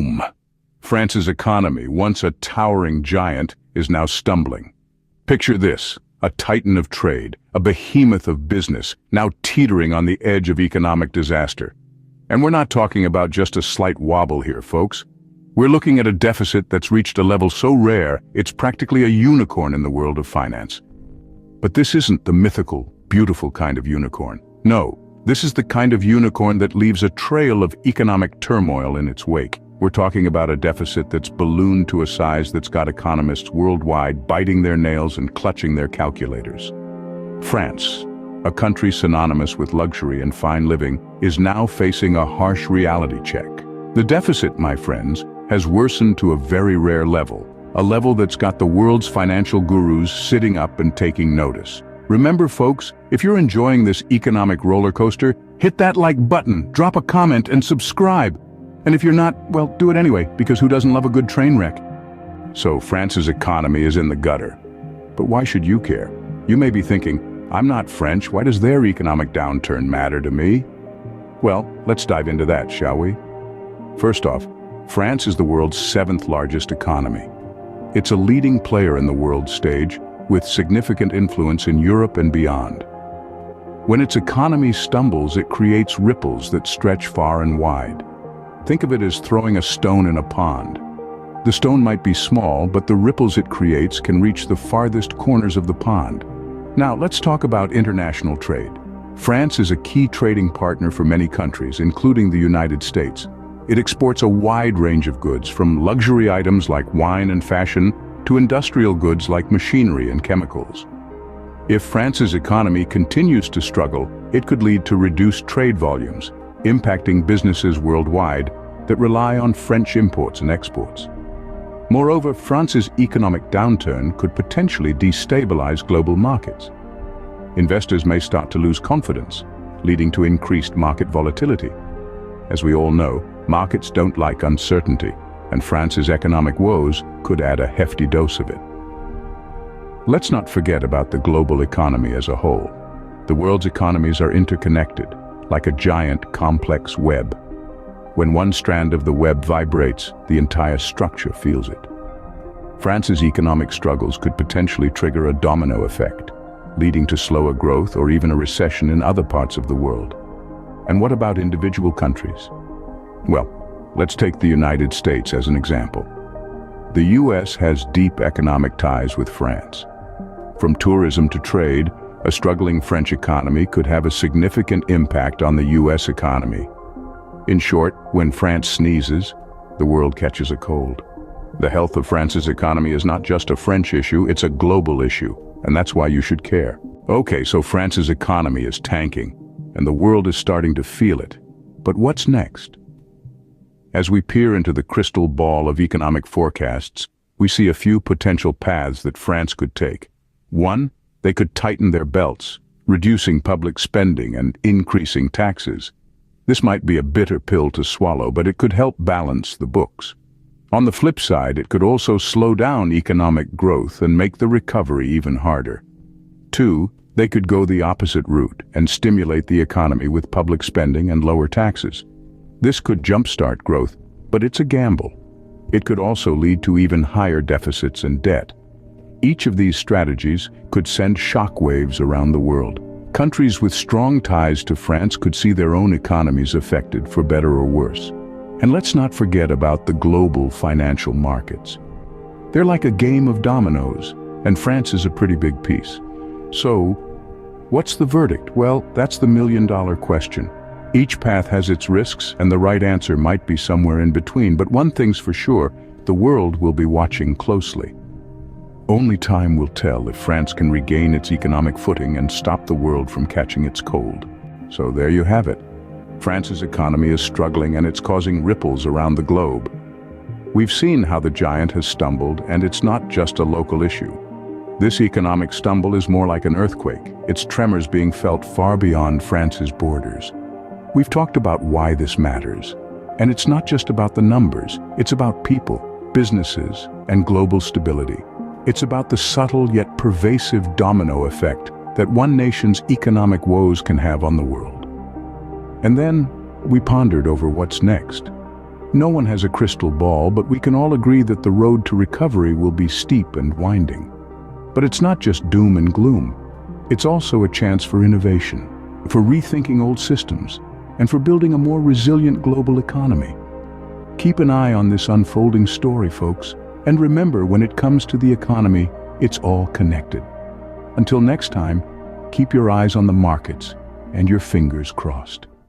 Boom! France's economy, once a towering giant, is now stumbling. Picture this, a titan of trade, a behemoth of business, now teetering on the edge of economic disaster. And we're not talking about just a slight wobble here, folks. We're looking at a deficit that's reached a level so rare, it's practically a unicorn in the world of finance. But this isn't the mythical, beautiful kind of unicorn. No, this is the kind of unicorn that leaves a trail of economic turmoil in its wake. We're talking about a deficit that's ballooned to a size that's got economists worldwide biting their nails and clutching their calculators. France, a country synonymous with luxury and fine living, is now facing a harsh reality check. The deficit, my friends, has worsened to a very rare level, a level that's got the world's financial gurus sitting up and taking notice. Remember, folks, if you're enjoying this economic roller coaster, hit that like button, drop a comment, and subscribe. And if you're not, well, do it anyway, because who doesn't love a good train wreck? So France's economy is in the gutter. But why should you care? You may be thinking, I'm not French, why does their economic downturn matter to me? Well, let's dive into that, shall we? First off, France is the world's 7th largest economy. It's a leading player in the world stage, with significant influence in Europe and beyond. When its economy stumbles, it creates ripples that stretch far and wide. Think of it as throwing a stone in a pond. The stone might be small, but the ripples it creates can reach the farthest corners of the pond. Now, let's talk about international trade. France is a key trading partner for many countries, including the United States. It exports a wide range of goods, from luxury items like wine and fashion to industrial goods like machinery and chemicals. If France's economy continues to struggle, it could lead to reduced trade volumes, impacting businesses worldwide that rely on French imports and exports. Moreover, France's economic downturn could potentially destabilize global markets. Investors may start to lose confidence, leading to increased market volatility. As we all know, markets don't like uncertainty, and France's economic woes could add a hefty dose of it. Let's not forget about the global economy as a whole. The world's economies are interconnected, like a giant, complex web. When one strand of the web vibrates, the entire structure feels it. France's economic struggles could potentially trigger a domino effect, leading to slower growth or even a recession in other parts of the world. And what about individual countries? Well, let's take the United States as an example. The US has deep economic ties with France. From tourism to trade, a struggling French economy could have a significant impact on the US economy. In short, when France sneezes, the world catches a cold. The health of France's economy is not just a French issue, it's a global issue, and that's why you should care. Okay, so France's economy is tanking, and the world is starting to feel it. But what's next? As we peer into the crystal ball of economic forecasts, we see a few potential paths that France could take. 1, they could tighten their belts, reducing public spending and increasing taxes. This might be a bitter pill to swallow, but it could help balance the books. On the flip side, it could also slow down economic growth and make the recovery even harder. 2, they could go the opposite route and stimulate the economy with public spending and lower taxes. This could jumpstart growth, but it's a gamble. It could also lead to even higher deficits and debt. Each of these strategies could send shockwaves around the world. Countries with strong ties to France could see their own economies affected, for better or worse. And let's not forget about the global financial markets. They're like a game of dominoes, and France is a pretty big piece. So, what's the verdict? Well, that's the million-dollar question. Each path has its risks, and the right answer might be somewhere in between. But one thing's for sure, the world will be watching closely. Only time will tell if France can regain its economic footing and stop the world from catching its cold. So there you have it. France's economy is struggling, and it's causing ripples around the globe. We've seen how the giant has stumbled, and it's not just a local issue. This economic stumble is more like an earthquake, its tremors being felt far beyond France's borders. We've talked about why this matters, and it's not just about the numbers, it's about people, businesses, and global stability. It's about the subtle yet pervasive domino effect that one nation's economic woes can have on the world. And then we pondered over what's next. No one has a crystal ball, but we can all agree that the road to recovery will be steep and winding. But it's not just doom and gloom. It's also a chance for innovation, for rethinking old systems, and for building a more resilient global economy. Keep an eye on this unfolding story, folks, and remember, when it comes to the economy, it's all connected. Until next time, keep your eyes on the markets and your fingers crossed.